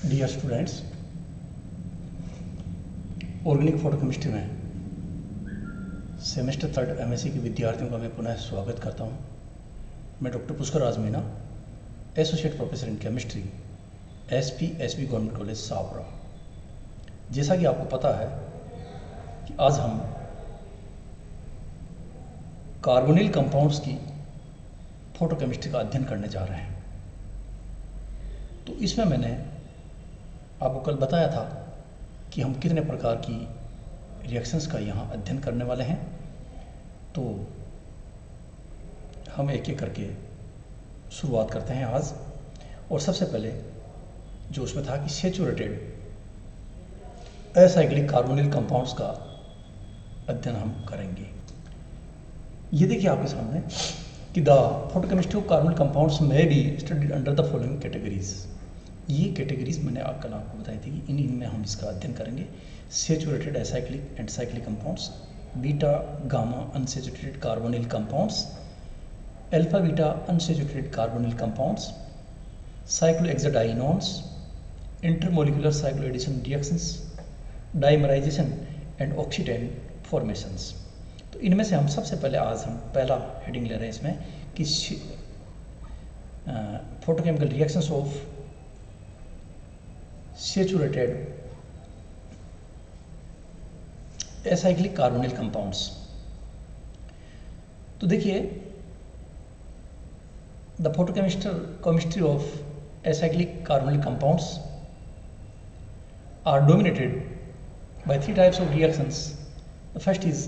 Dear students, organic photochemistry में semester 3 MSc के विद्यार्थियों का मैं पुनः स्वागत करता हूं। मैं doctor Pushkar Raj Meena, associate professor in chemistry, SP government college Savara. जैसा कि आपको पता है कि आज हम कार्बोनिल कंपाउंड्स की फोटोकेमिस्ट्री का अध्ययन करने जा रहे हैं। तो इसमें मैंने आपको कल बताया था कि हम कितने प्रकार की रिएक्शंस का यहाँ अध्ययन करने वाले हैं। तो हम एक एक करके शुरुआत करते हैं आज। और सबसे पहले जो उसमें था कि सैचुरेटेड असाइक्लिक कार्बोनिल कंपाउंड्स का अध्ययन हम करेंगे। ये देखिए आपके सामने कि the photochemistry of carbonyl compounds में be studied under the following categories. ये कैटेगरीज मैंने कल आपको बताई थी कि इनमें हम इसका अध्ययन करेंगे। Saturated acyclic and cyclic compounds, beta gamma unsaturated carbonyl compounds, alpha beta unsaturated carbonyl compounds, cyclohexadienones, intermolecular cycloaddition reactions, dimerization and oxetane formations. तो इनमें से हम सबसे पहले आज हम पहला हेडिंग ले रहे हैं इसमें कि photochemical reactions of saturated acyclic carbonyl compounds. तो देखिए, the photochemistry of acyclic carbonyl compounds are dominated by three types of reactions. The first is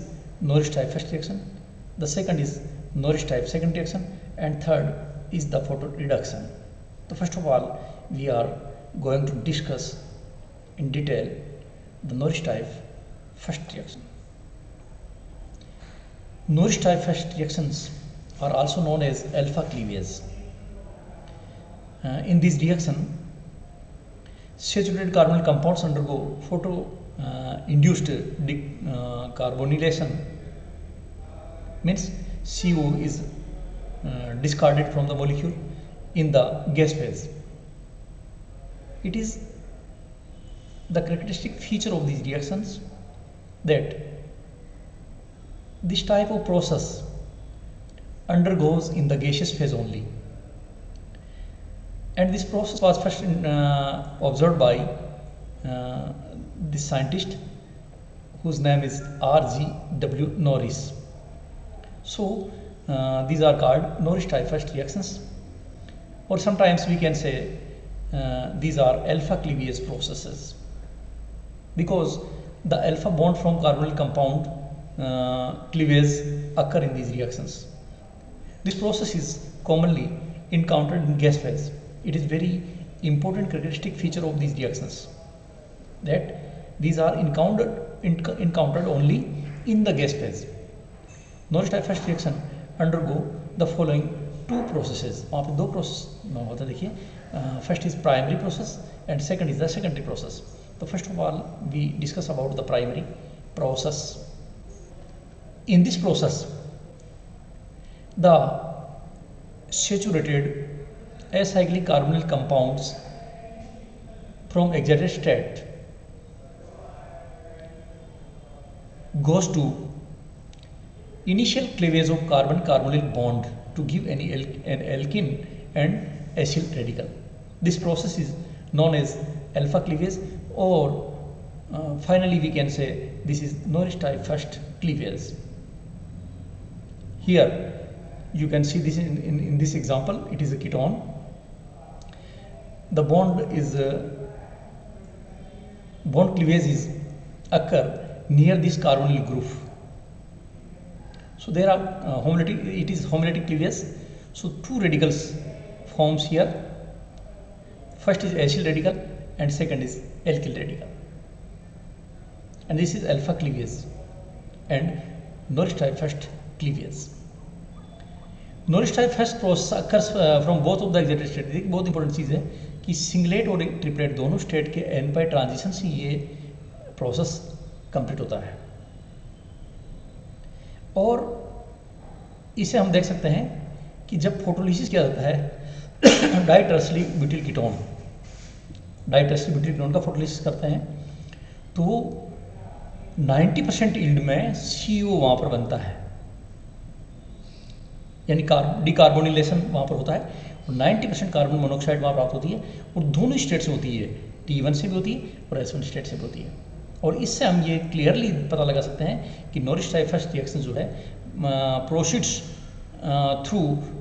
Norris type first reaction, the second is Norris type second reaction, and third is the photo reduction. So first of all, we are going to discuss in detail the Norris type first reaction. Norris type first reactions are also known as alpha cleavage. In this reaction, saturated carbonyl compounds undergo photo induced carbonylation, means CO is discarded from the molecule in the gas phase. It is the characteristic feature of these reactions that this type of process undergoes in the gaseous phase only, and this process was first observed by this scientist whose name is R.G.W. Norris. So these are called Norris type first reactions, or sometimes we can say these are alpha cleavage processes, because the alpha bond from carbonyl compound cleavage occur in these reactions. This process is commonly encountered in gas phase. It is very important characteristic feature of these reactions that these are encountered only in the gas phase. Norris type first reaction undergo the following two processes. वहाँ पे दो process होता है, देखिए, first is primary process and second is the secondary process. So first of all we discuss about the primary process. In this process, the saturated acyclic carbonyl compounds from excited state goes to initial cleavage of carbon-carbonyl bond to give an alkene and acyl radical. This process is known as alpha cleavage, or finally we can say this is Norris type first cleavage. Here you can see this in this example. It is a ketone. The bond cleavage is occur near this carbonyl group. So there are it is homolytic cleavage. So two radicals forms here. First is acyl radical and second is alkyl radical, and this is alpha cleavage and Norris type first cleavage. Norris type first process occurs from both of the excited state. देखिए, बहुत important चीज़ है कि singlet और triplet दोनों state के N पाई transition से ये process complete होता है। और इसे हम देख सकते हैं कि जब फोटोलिसिस किया जाता है डाइटर्सली ब्यूटिल कीटोन डाइटेस्टिबिलिटी का फोटोलिसिस करते हैं, तो 90% यील्ड में CO वहाँ पर बनता है, यानी डिकार्बोनिलेशन वहाँ पर होता है और 90% कार्बन मोनोऑक्साइड वहाँ प्राप्त होती है, और दोनों स्टेट से होती है, T1 से भी होती है और S1 स्टेट से भी होती है। और इससे हम ये क्लियरली पता लगा सकते हैं कि नॉरिश टाइफस रिएक्शन जो है proceeds through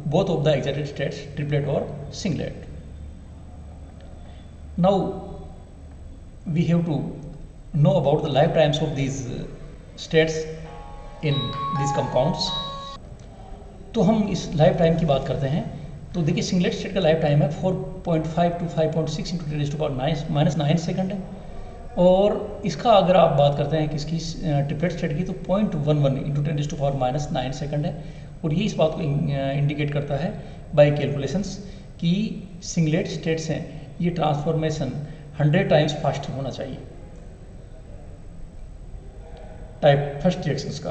both of the excited states, triplet और singlet. Now we have to know about the life times of these states in these compounds. तो हम इस लाइफ टाइम की बात करते हैं, तो देखिए सिंगलेट स्टेट का लाइफ टाइम है 4.5 to 5.6 × 10⁻⁹ सेकंड है, और इसका अगर आप बात करते हैं किसकी ट्रिपलेट स्टेट की, तो 0.11 × 10⁻⁹ सेकंड है। और ये इस बात को इंडिकेट करता है बाय कैलकुलेशंस कि सिंगलेट स्टेट्स हैं, ये ट्रांसफॉर्मेशन 100 टाइम्स फास्टर होना चाहिए टाइप फर्स्ट रिएक्शंस का।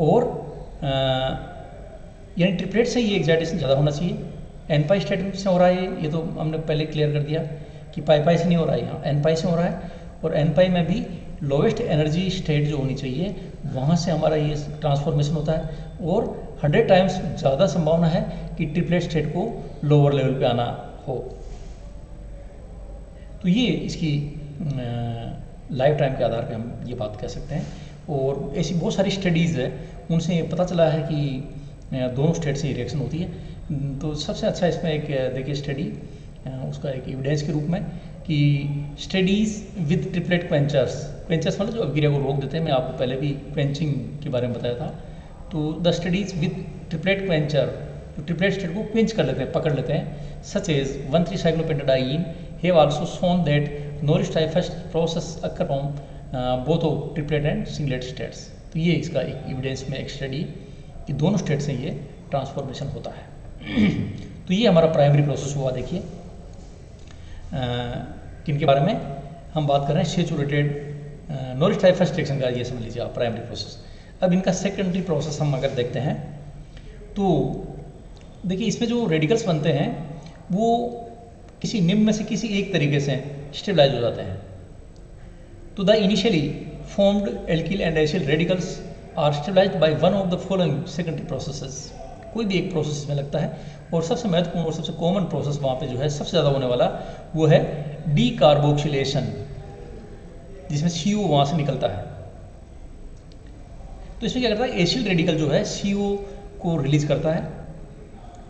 और यानी ट्रिपलेट से ये एक्साइटेशन ज़्यादा होना चाहिए। n-pi स्टेट से हो रहा है, ये तो हमने पहले क्लियर कर दिया कि pi से नहीं हो रहा है, यहाँ n-pi से हो रहा है। और n-pi में भी लोवेस्ट एनर्जी स्टेट जो होनी चाहिए वहाँ से हमारा ये ट्रांसफॉर्मेशन होता है, और 100 टाइम्स ज़्यादा संभावना है कि ट्रिपलेट स्टेट को लोअर लेवल पे आना हो। तो ये इसकी लाइफ टाइम के आधार पे हम ये बात कह सकते हैं। और ऐसी बहुत सारी स्टडीज़ है, उनसे ये पता चला है कि दोनों स्टेट से रिएक्शन होती है। तो सबसे अच्छा इसमें एक देखिए स्टडी, उसका एक एविडेंस के रूप में कि स्टडीज़ विद ट्रिपलेट क्वेंचर्स मतलब जो अभिक्रिया को रोक देते हैं, मैं आपको पहले भी क्वेंचिंग के बारे में बताया था। तो the studies with triplet quencher, जो ट्रिपलेट स्टेट को क्वेंच कर लेते हैं, पकड़ लेते हैं, such as 1,3-cyclopentadiene have also shown that Norrish types process occur from both of triplet and singlet states. तो ये इसका एक एविडेंस में एक स्टडी कि दोनों स्टेट से ये ट्रांसफॉर्मेशन होता है। तो ये हमारा प्राइमरी प्रोसेस हुआ। देखिए किन के बारे में हम बात कर रहे हैं, सेचुरेटेड नॉरिश टाइफस रिएक्शन का, ये समझ लीजिए आप प्राइमरी प्रोसेस। अब इनका सेकेंडरी प्रोसेस हम अगर देखते हैं, तो देखिए इसमें जो रेडिकल्स बनते हैं वो किसी निम्न में से किसी एक तरीके से स्टेबलाइज हो जाते हैं। तो the initially formed alkyl and acyl radicals are stabilized by one of the following secondary processes. कोई भी एक प्रोसेस इसमें लगता है, और सबसे महत्वपूर्ण और सबसे कॉमन प्रोसेस वहाँ पे जो है सबसे ज़्यादा होने वाला वो है डीकार्बोक्सिलेशन, जिसमें CO वहाँ से निकलता है। तो इसमें क्या करता है, एसिल रेडिकल जो है CO को रिलीज करता है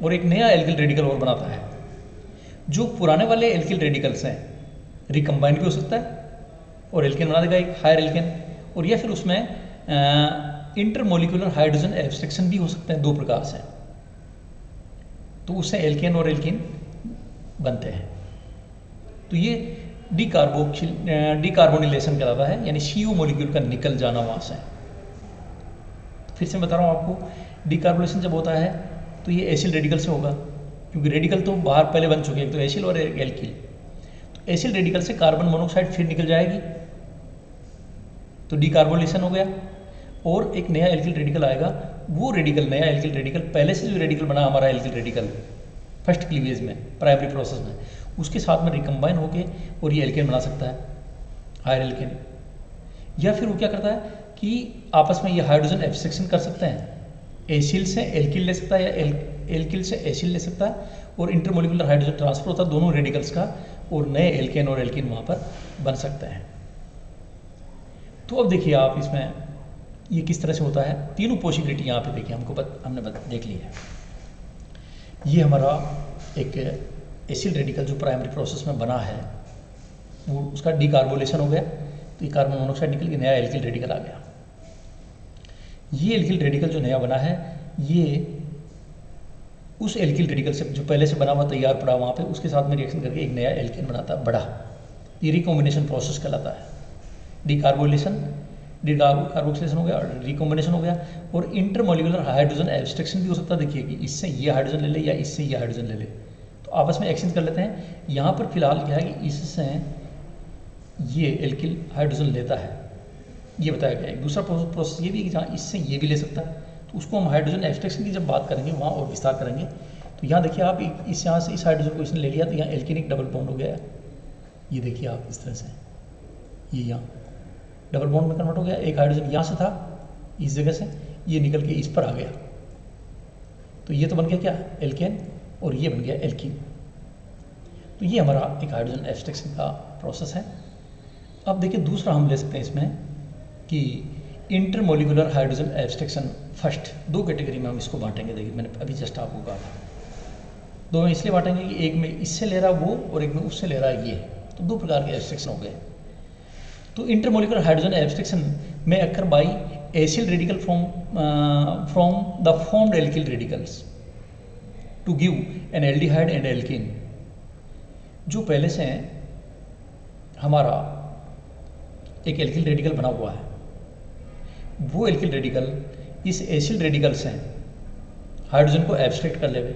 और एक नया एल्किल रेडिकल और बनाता है। जो पुराने वाले एल्किल रेडिकल्स हैं रिकम्बाइन भी हो सकता है और एल्केन बना देगा एक हायर एल्केन, और या फिर उसमें इंटरमोलिकुलर हाइड्रोजन एब्स्ट्रक्शन भी हो सकते हैं, दो प्रकार से। तो उससे एल्केन और एल्किन बनते हैं। तो ये डिकार्बोनिलेशन कहलाता है, यानी CO मॉलिक्यूल का निकल जाना वहाँ से। फिर से बता रहा हूँ आपको, डिकार्बोनिलेशन जब होता है तो ये एसिल रेडिकल से होगा, क्योंकि रेडिकल तो बाहर पहले बन चुके हैं, तो एसिल और एल्किल। तो एसिल रेडिकल से कार्बन मोनोऑक्साइड फिर निकल जाएगी, तो डिकार्बोनिलेशन हो गया, और एक नया एल्किल रेडिकल आएगा। वो रेडिकल, नया एल्किल रेडिकल, पहले से जो रेडिकल बना हमारा एल्किल रेडिकल फर्स्ट क्लीवेज में, प्राइमरी प्रोसेस में, उसके साथ में रिकम्बाइन होके और ये एल्केन बना सकता है, हायर एल्केन। या फिर वो क्या करता है कि आपस में ये हाइड्रोजन एब्स्ट्रक्शन कर सकते हैं, एसिल से एल्किल ले सकता है या एल्किल से एसिल ले सकता है, और इंटरमोलिकुलर हाइड्रोजन ट्रांसफर होता है दोनों रेडिकल्स का, और नए एल्केन और एल्किन वहाँ पर बन सकते हैं। तो अब देखिए आप इसमें ये किस तरह से होता है, तीनों पॉसिबिलिटी यहाँ पे देखिए हमने देख ली है। ये हमारा एक एसिल रेडिकल जो प्राइमरी प्रोसेस में बना है, वो उसका डिकार्बोलेशन हो गया, तो ये कार्बन मोनोऑक्साइड निकल के नया एल्किल रेडिकल आ गया। ये एल्किल रेडिकल जो नया बना है, ये उस एल्किल रेडिकल से जो पहले से बना हुआ तैयार पड़ा वहाँ पे, उसके साथ में रिएक्शन करके एक नया एल्केन बनाता है बड़ा। ये रिकॉम्बिनेशन प्रोसेस कहलाता है। डिकार्बोक्सिलेशन हो गया और रिकॉम्बिनेशन हो गया, और इंटरमोलिकुलर हाइड्रोजन एब्स्ट्रक्शन भी हो सकता है। देखिए कि इससे ये हाइड्रोजन ले ले या इससे ये हाइड्रोजन ले ले, तो आपस में एक्सचेंज कर लेते हैं। यहाँ पर फिलहाल क्या है कि इससे ये एल्किल हाइड्रोजन लेता है, ये बताया गया है। दूसरा प्रोसेस ये भी है कि जहाँ इससे ये भी ले सकता है, तो उसको हम हाइड्रोजन एब्स्ट्रक्शन की जब बात करेंगे वहाँ और विस्तार करेंगे। तो यहाँ देखिए आप इस यहाँ से इस हाइड्रोजन को इसने ले लिया तो यहाँ एल्केनिक डबल बॉन्ड हो गया। ये देखिए आप इस तरह से, ये यहाँ डबल बॉन्ड में कन्वर्ट हो गया। एक हाइड्रोजन यहाँ से था इस जगह से, ये निकल के इस पर आ गया, तो ये तो बन गया क्या, एल्केन, और ये बन गया एल्कीन। तो ये हमारा एक हाइड्रोजन एब्स्ट्रैक्शन का प्रोसेस है। अब देखिए दूसरा हम ले सकते हैं इसमें कि इंटरमोलिकुलर हाइड्रोजन एब्स्ट्रैक्शन। फर्स्ट दो कैटेगरी में हम इसको बांटेंगे। देखिए मैंने अभी जस्ट आपको कहा था, दो में इसलिए बांटेंगे कि एक में इससे ले रहा वो और एक में उससे ले रहा ये, तो दो प्रकार के एब्स्ट्रैक्शन हो गए। तो इंटरमोलिकुलर हाइड्रोजन एब्स्ट्रैक्शन में occur by acyl radical from the formed alkyl radicals to give an aldehyde and alkene. जो पहले से हमारा एक एल्किल रेडिकल बना हुआ है, वो एल्किल रेडिकल इस एसिल रेडिकल से हाइड्रोजन को एब्स्ट्रैक्ट कर लेवे,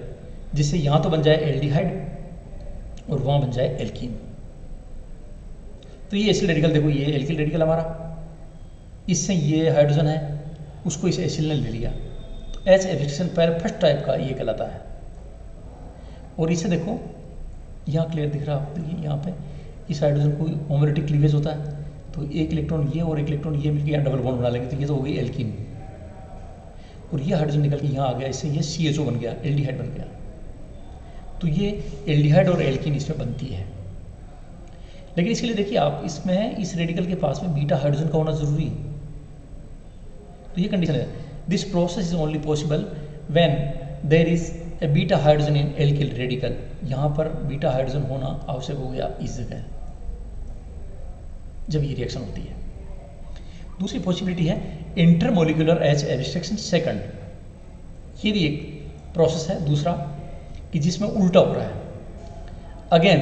जिससे यहाँ तो बन जाए एल्डिहाइड और वहाँ बन जाए एल्कीन। तो ये एसिल रेडिकल देखो, ये एल्किल रेडिकल हमारा, इससे ये हाइड्रोजन है, उसको इस एसिल ने ले लिया, तो एच एब्स्ट्रैक्शन पहले फर्स्ट टाइप का ये कहलाता है। और इसे देखो यहाँ क्लियर दिख रहा है आपको, देखिए यहाँ पे इस हाइड्रोजन को होमोलैटिक क्लीवेज होता है, तो एक इलेक्ट्रॉन ये और एक इलेक्ट्रॉन ये मिलकर यहाँ डबल बॉन्ड बना लेंगे, तो ये तो हो गई एल्कीन। और ये हाइड्रोजन निकल के यहाँ आ गया, इससे ये CHO बन गया, एल्डिहाइड बन गया। तो ये एल्डिहाइड और एल्कीन इसमें बनती है। लेकिन इसके लिए देखिए आप, इसमें इस रेडिकल के पास में बीटा हाइड्रोजन का होना जरूरी, तो ये कंडीशन है। This process is only possible when there is a beta hydrogen in alkyl radical. यहाँ पर बीटा हाइड्रोजन होना आवश्यक हो गया इस जगह, जब ये रिएक्शन होती है। दूसरी पॉसिबिलिटी है इंटरमोलिकुलर एच एब्स्ट्रैक्शन सेकंड। ये भी एक प्रोसेस है दूसरा कि जिसमें उल्टा हो रहा है। Again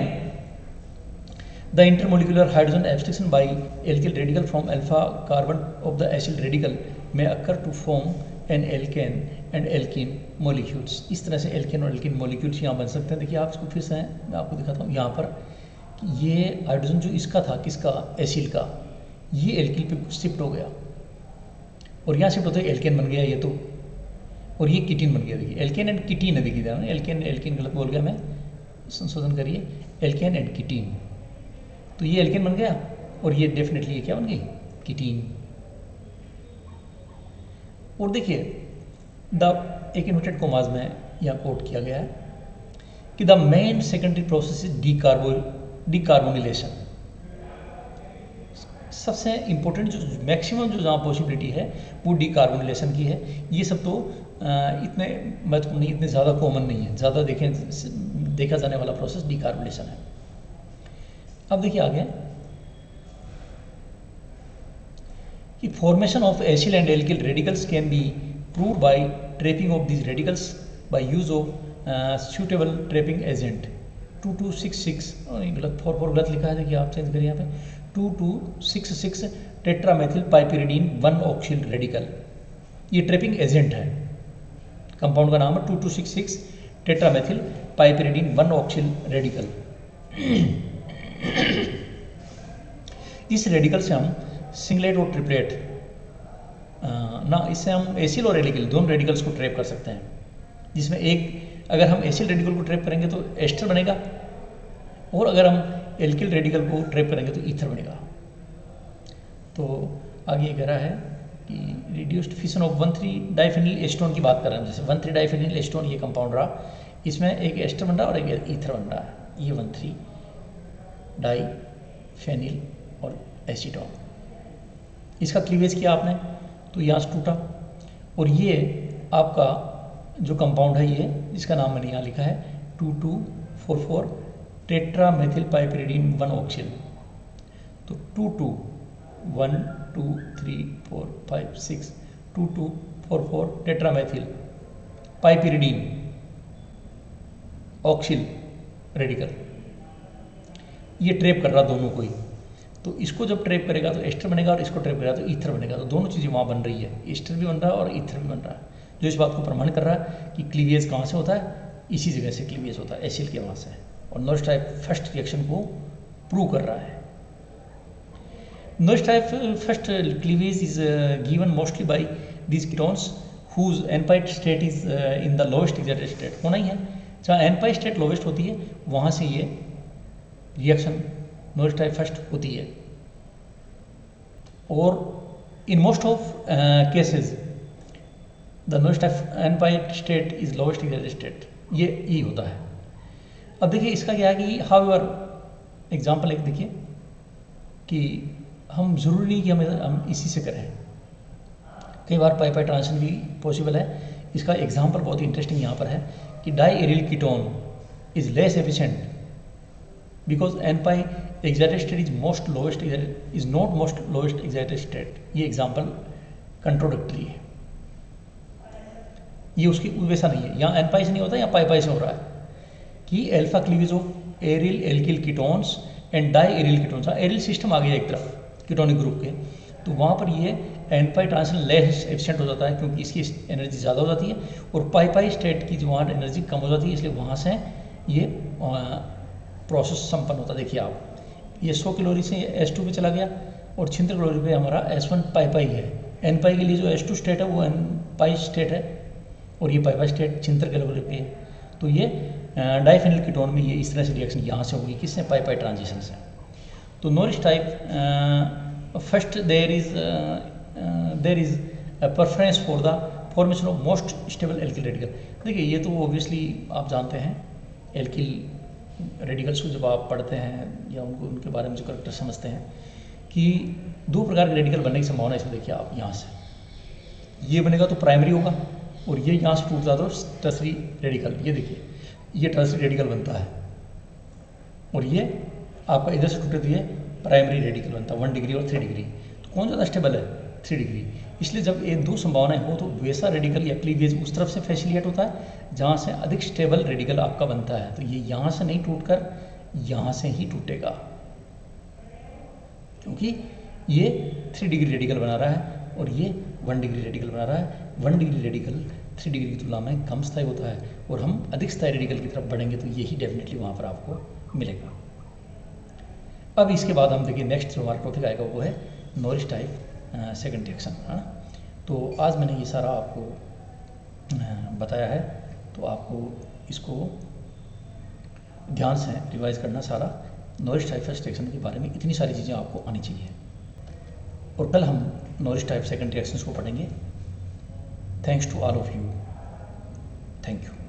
the intermolecular hydrogen abstraction by alkyl radical from alpha carbon of the acyl radical में occur to form an alkane and alkene molecules. इस तरह से एल्केन और एल्कीन मोलिक्यूल्स यहाँ बन सकते हैं। देखिए आप इसको फिर से मैं आपको दिखाता हूँ यहाँ पर कि ये हाइड्रोजन जो इसका था, किसका, एसिल का, ये एल्किल पे शिफ्ट हो गया और यहाँ शिफ्ट होते ही एल्केन बन गया ये तो, और ये कीटीन बन गया। देखिए एल्केन एंड कीटीन है, देखिए एल्केन एल्कीन गलत बोल गया मैं, संशोधन करिए, एल्केन एंड कीटीन। तो ये एल्केन बन गया और ये डेफिनेटली ये क्या बन गई, कीटीन। और देखिए द एक इन्वर्टेड कॉमास में यहाँ कोट किया गया है कि the main secondary process is decarbonylation. सबसे इंपॉर्टेंट जो मैक्सिमम जो जहाँ पॉसिबिलिटी है वो डीकार्बोनिलेशन की है। ये सब तो इतने महत्वपूर्ण नहीं, इतने ज़्यादा कॉमन नहीं है, ज़्यादा देखा जाने वाला प्रोसेस डीकार्बोनिलेशन है। अब देखिए आगे कि formation of acyl and alkyl radicals can be proved bye trapping of these radicals by use of suitable trapping agent. 2266 गलत 44 गलत लिखा है, देखिए आप चेंज करिए यहाँ पे 2266 टेट्रामेथिल पाइपिरिडीन 1 ऑक्सिल रेडिकल। ये ट्रैपिंग एजेंट है, कंपाउंड का नाम है 2266 टेट्रामेथिल पाइपिरिडीन 1 ऑक्सिल रेडिकल। इस रेडिकल से हम सिंगलेट और ट्रिपलेट इससे हम एसिल और एल्किल दोनों रेडिकल्स को ट्रैप कर सकते हैं, जिसमें एक अगर हम एसिल रेडिकल को ट्रैप करेंगे तो एस्टर बनेगा, और अगर हम एल्किल रेडिकल को ट्रैप करेंगे तो ईथर बनेगा। तो आगे ये कह रहा है कि reduced fission of 1,3 diphenyl Aston की बात कर रहे हैं। जैसे 1,3 डाइफेनिल एस्टोन ये कंपाउंड रहा, इसमें एक एस्टर बन रहा और एक ईथर बन रहा है। ये 1,3 डाइफेनिल और एसीटोन, इसका क्लीवेज किया आपने तो यहाँ से टूटा, और ये आपका जो कंपाउंड है ये, जिसका नाम मैंने यहाँ लिखा है 2244 टेट्रामेथिल पाइपिरिडीन 1 ऑक्सिल। तो 22 1 2 3 4 5 6 2244 टेट्रामेथिल पाइपिरिडीन ऑक्सिल रेडिकल, ये ट्रैप कर रहा दोनों को ही। तो इसको जब ट्रैप करेगा तो एस्टर बनेगा और इसको ट्रैप करेगा तो ईथर बनेगा। तो दोनों चीज़ें वहाँ बन रही है, एस्टर भी बन रहा है और ईथर भी बन रहा है, जो इस बात को प्रमाणित कर रहा है कि क्लीवेज कहाँ से होता है, इसी जगह से क्लीवेज होता है, एसिल के वहाँ से। और नॉरिस टाइप फर्स्ट रिएक्शन को प्रूव कर रहा है। Norrish type first cleavage is given mostly by these ketones whose n pi state is in the lowest excited state. होना ही है जहाँ एन पाई स्टेट लोवेस्ट होती है वहाँ से ये रिएक्शन नॉरिश टाइप फर्स्ट होती है। और in most of cases the Norrish type N pi state is lowest excited state, ये यही होता है। अब देखिए इसका क्या है कि हाउएवर एग्जाम्पल एक देखिए कि हम ज़रूरी नहीं कि हम इसी से करें, कई बार पाई पाई ट्रांजिशन भी पॉसिबल है। इसका एग्जाम्पल बहुत ही इंटरेस्टिंग यहाँ पर है कि di aryl ketone is less efficient because N pi excited state is most lowest is not most lowest excited state. ये एग्जाम्पल कंट्रोडिक्टरी है, ये उसकी वैसा नहीं है। यहाँ एन पाई से नहीं होता, यहाँ पाई पाई से हो रहा है कि alpha cleavage of aryl alkyl ketones and diaryl ketones. Aryl system आ गया एक तरफ कीटोनिक ग्रुप के, तो वहाँ पर ये एन पाई ट्रांजिशन लेस एफिशिएंट हो जाता है क्योंकि इसकी एनर्जी ज़्यादा हो जाती है, और पाई पाई स्टेट की जो वहाँ एनर्जी कम हो जाती है, इसलिए वहाँ से ये प्रोसेस संपन्न होता है। देखिए आप ये 100 कैलोरी से S2 पे चला गया और 76 कैलोरी पे हमारा S1 पाई पाई है। एन पाई के लिए जो S2 स्टेट है वो एन पाई स्टेट है और ये पाई पाई स्टेट 76 कैलोरी पे है। तो ये डाइफेनिल कीटोन में ये इस तरह से रिएक्शन यहाँ से होगी, किससे? पाई पाई ट्रांजिशन से। तो Norrish type first there is preference for the formation of most stable alkyl radical. देखिए ये तो ऑब्वियसली आप जानते हैं, एल्किल रेडिकल्स को जब आप पढ़ते हैं या उनको उनके बारे में जो करेक्टर समझते हैं कि दो प्रकार के रेडिकल बनने की संभावना है। इसमें देखिए आप यहाँ से ये बनेगा तो प्राइमरी होगा और ये यहाँ से टूटता तो टर्सरी रेडिकल। ये देखिए ये टर्सरी रेडिकल बनता है और ये आपका इधर से टूटे तो ये प्राइमरी रेडिकल बनता है 1 डिग्री और 3 डिग्री। तो कौन ज़्यादा स्टेबल है? 3 डिग्री। इसलिए जब ये दो संभावनाएं हो तो वैसा रेडिकल या क्लीवेज उस तरफ से फैसिलिटेट होता है जहाँ से अधिक स्टेबल रेडिकल आपका बनता है। तो ये यहाँ से नहीं टूटकर यहाँ से ही टूटेगा क्योंकि ये 3 डिग्री रेडिकल बना रहा है और ये 1 डिग्री रेडिकल बना रहा है। 1 डिग्री रेडिकल 3 डिग्री की तुलना में कम स्थायी होता है और हम अधिक स्थायी रेडिकल की तरफ बढ़ेंगे तो यही डेफिनेटली वहाँ पर आपको मिलेगा। अब इसके बाद हम देखिए नेक्स्ट जो हमारा टॉपिक आएगा वो है नॉरिश टाइप सेकंड रिएक्शन, है ना। तो आज मैंने ये सारा आपको बताया है, तो आपको इसको ध्यान से रिवाइज करना सारा नॉरिश टाइप फर्स्ट रिएक्शन के बारे में इतनी सारी चीज़ें आपको आनी चाहिए। और कल हम नॉरिश टाइप सेकंड रिएक्शंस को पढ़ेंगे। Thanks to all of you, thank you.